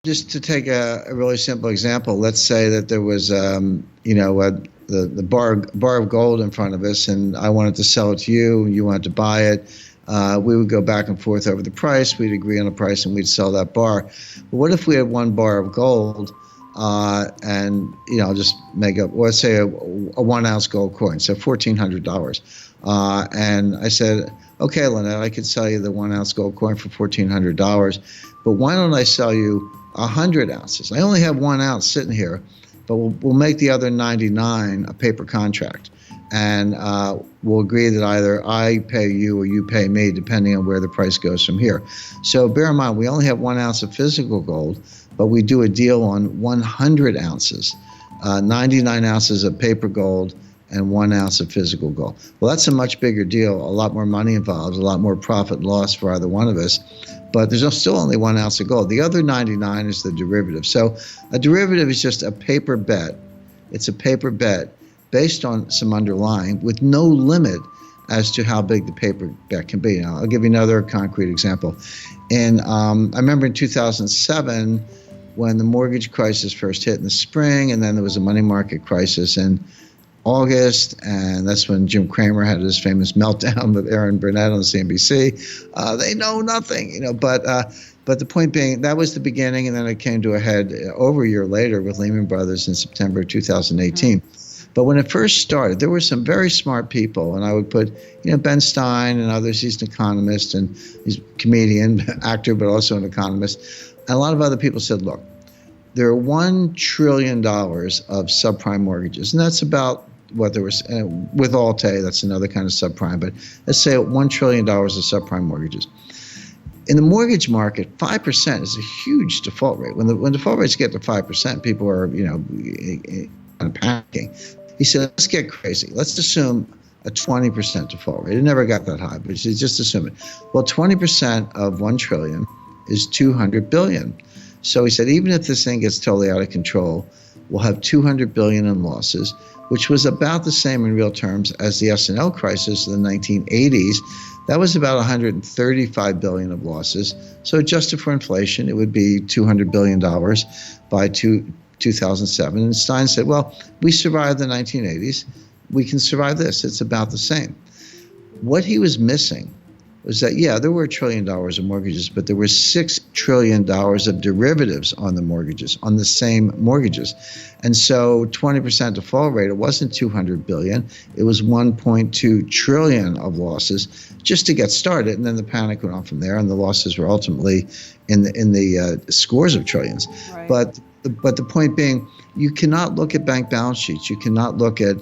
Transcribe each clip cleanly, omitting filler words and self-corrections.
Just to take a really simple example, let's say that there was, the bar of gold in front of us, and I wanted to sell it to you, and you wanted to buy it. We would go back and forth over the price. We'd agree on a price, and we'd sell that bar. But what if we had one bar of gold, and I'll just make up, let's say a 1 ounce gold coin, so $1,400. And I said, okay, Lynette, I could sell you the 1 ounce gold coin for $1,400, but why don't I sell you 100 ounces? I only have 1 ounce sitting here, but we'll make the other 99 a paper contract. And we'll agree that either I pay you or you pay me, depending on where the price goes from here. So bear in mind, we only have 1 ounce of physical gold, but we do a deal on 100 ounces, 99 ounces of paper gold, and 1 ounce of physical gold. Well, that's a much bigger deal, a lot more money involved, a lot more profit and loss for either one of us. But there's still only 1 ounce of gold. The other 99 is the derivative. So a derivative is just a paper bet. It's a paper bet based on some underlying with no limit as to how big the paper bet can be. Now, I'll give you another concrete example. And I remember in 2007, when the mortgage crisis first hit in the spring, and then there was a money market crisis in August, and that's when Jim Cramer had his famous meltdown with Aaron Burnett on CNBC. They know nothing, but the point being, that was the beginning, and then it came to a head over a year later with Lehman Brothers in September 2018. But when it first started, there were some very smart people, and I would put, Ben Stein and others. He's an economist, and he's a comedian, actor, but also an economist. And a lot of other people said, look, there are $1 trillion of subprime mortgages, and that's about what there was with Alt-A. That's another kind of subprime, but let's say $1 trillion of subprime mortgages. In the mortgage market, 5% is a huge default rate. When default rates get to 5%, people are kind of panicking. He said, let's get crazy. Let's assume a 20% default rate. It never got that high, but just assume it. Well, 20% of 1 trillion is 200 billion. So he said, even if this thing gets totally out of control, we'll have 200 billion in losses, which was about the same in real terms as the S&L crisis in the 1980s. That was about 135 billion of losses. So adjusted for inflation, it would be $200 billion by 2007. And Stein said, well, we survived the 1980s. We can survive this. It's about the same. What he was missing was that, there were $1 trillion of mortgages, but there were $6 trillion of derivatives on the mortgages, on the same mortgages. And so 20% default rate, it wasn't 200 billion, it was 1.2 trillion of losses just to get started. And then the panic went on from there, and the losses were ultimately in the scores of trillions. Right. But the point being, you cannot look at bank balance sheets. You cannot look at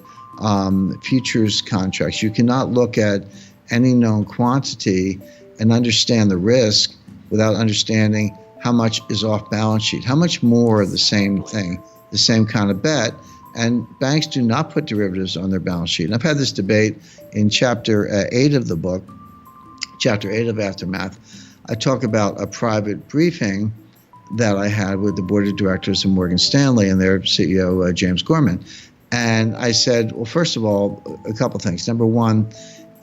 futures contracts. You cannot look at any known quantity and understand the risk without understanding how much is off balance sheet, how much more of the same thing, the same kind of bet. And banks do not put derivatives on their balance sheet. And I've had this debate in chapter 8 of the book, chapter 8 of Aftermath. I talk about a private briefing that I had with the board of directors of Morgan Stanley and their CEO, James Gorman. And I said, well, first of all, a couple things. Number one,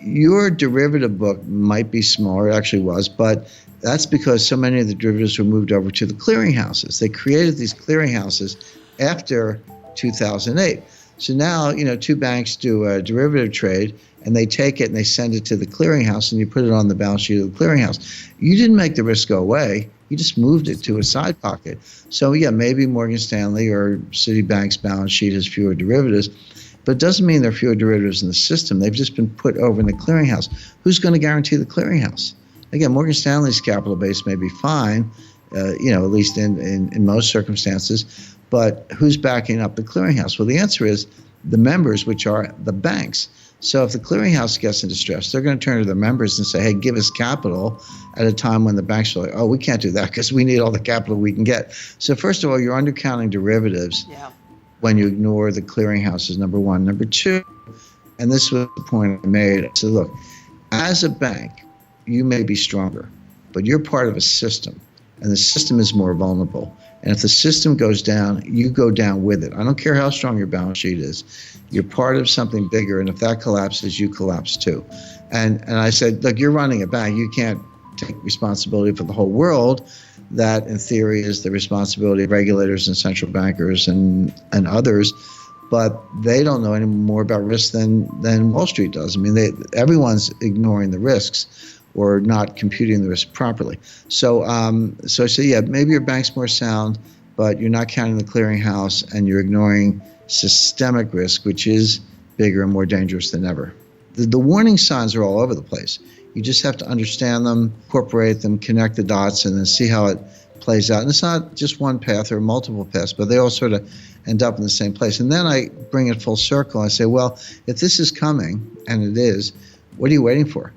your derivative book might be smaller, it actually was, but that's because so many of the derivatives were moved over to the clearinghouses. They created these clearinghouses after 2008. So now, two banks do a derivative trade, and they take it and they send it to the clearinghouse, and you put it on the balance sheet of the clearinghouse. You didn't make the risk go away. You just moved it to a side pocket. So maybe Morgan Stanley or Citibank's balance sheet has fewer derivatives, but it doesn't mean there are fewer derivatives in the system. They've just been put over in the clearinghouse. Who's going to guarantee the clearinghouse? Again, Morgan Stanley's capital base may be fine, at least in most circumstances, but who's backing up the clearinghouse? Well, the answer is the members, which are the banks. So if the clearinghouse gets in distress, they're going to turn to their members and say, hey, give us capital, at a time when the banks are like, oh, we can't do that because we need all the capital we can get. So first of all, you're undercounting derivatives when you ignore the clearinghouses, number one. Number two, and this was the point I made, I said, look, as a bank, you may be stronger, but you're part of a system, and the system is more vulnerable. And if the system goes down, you go down with it. I don't care how strong your balance sheet is. You're part of something bigger, and if that collapses, you collapse too. And I said, look, you're running a bank. You can't take responsibility for the whole world, that in theory is the responsibility of regulators and central bankers and others, but they don't know any more about risk than Wall Street does. I mean, everyone's ignoring the risks or not computing the risk properly. So I say, yeah, maybe your bank's more sound, but you're not counting the clearinghouse and you're ignoring systemic risk, which is bigger and more dangerous than ever. The warning signs are all over the place. You just have to understand them, incorporate them, connect the dots, and then see how it plays out. And it's not just one path or multiple paths, but they all sort of end up in the same place. And then I bring it full circle. I say, well, if this is coming, and it is, what are you waiting for?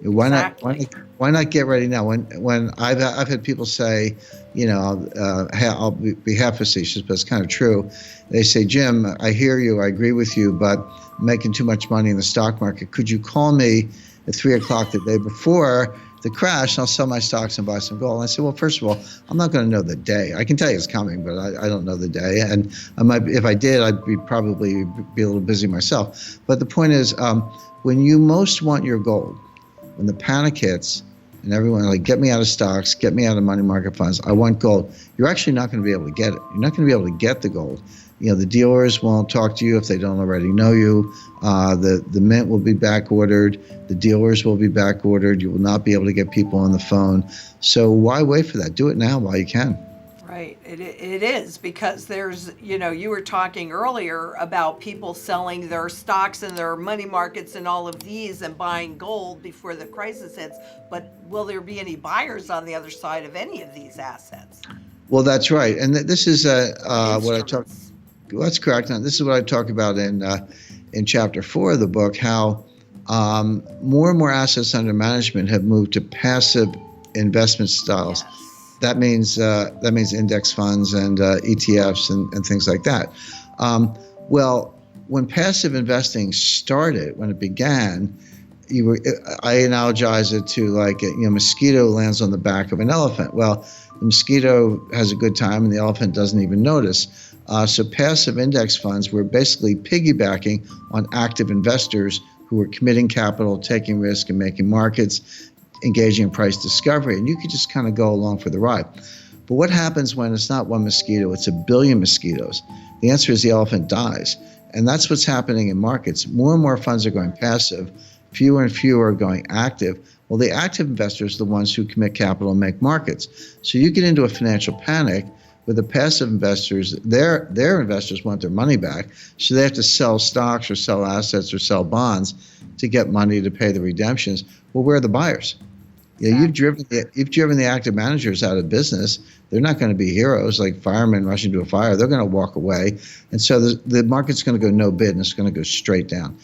Why not get ready now? When I've had people say, I'll be half facetious, but it's kind of true. They say, Jim, I hear you, I agree with you, but I'm making too much money in the stock market. Could you call me at 3 o'clock the day before the crash, and I'll sell my stocks and buy some gold? And I said, well, first of all, I'm not going to know the day. I can tell you it's coming, but I don't know the day. And if I did, I'd probably be a little busy myself. But the point is, when you most want your gold, when the panic hits and everyone like, get me out of stocks, get me out of money market funds, I want gold, you're actually not going to be able to get it. You're not going to be able to get the gold. The dealers won't talk to you if they don't already know you. The mint will be back ordered. The dealers will be back ordered. You will not be able to get people on the phone. So why wait for that? Do it now while you can. Right. It is, because there's, you were talking earlier about people selling their stocks and their money markets and all of these and buying gold before the crisis hits. But will there be any buyers on the other side of any of these assets? Well, that's right. And this is what I talk. That's correct. Now, this is what I talk about in chapter 4 of the book, how more and more assets under management have moved to passive investment styles. Yes. That means index funds and ETFs and things like that. Well, when passive investing started, when it began, I analogize it to like a mosquito lands on the back of an elephant. Well, the mosquito has a good time and the elephant doesn't even notice. So passive index funds were basically piggybacking on active investors who were committing capital, taking risk, and making markets, engaging in price discovery, and you could just kind of go along for the ride. But what happens when it's not one mosquito, it's a billion mosquitoes? The answer is the elephant dies. And that's what's happening in markets. More and more funds are going passive, fewer and fewer are going active. Well, the active investors are the ones who commit capital and make markets. So you get into a financial panic with the passive investors. Their investors want their money back, so they have to sell stocks or sell assets or sell bonds to get money to pay the redemptions. Well, where are the buyers? Yeah, you've driven the active managers out of business. They're not going to be heroes like firemen rushing to a fire. They're going to walk away. And so the market's going to go no bid, and it's going to go straight down.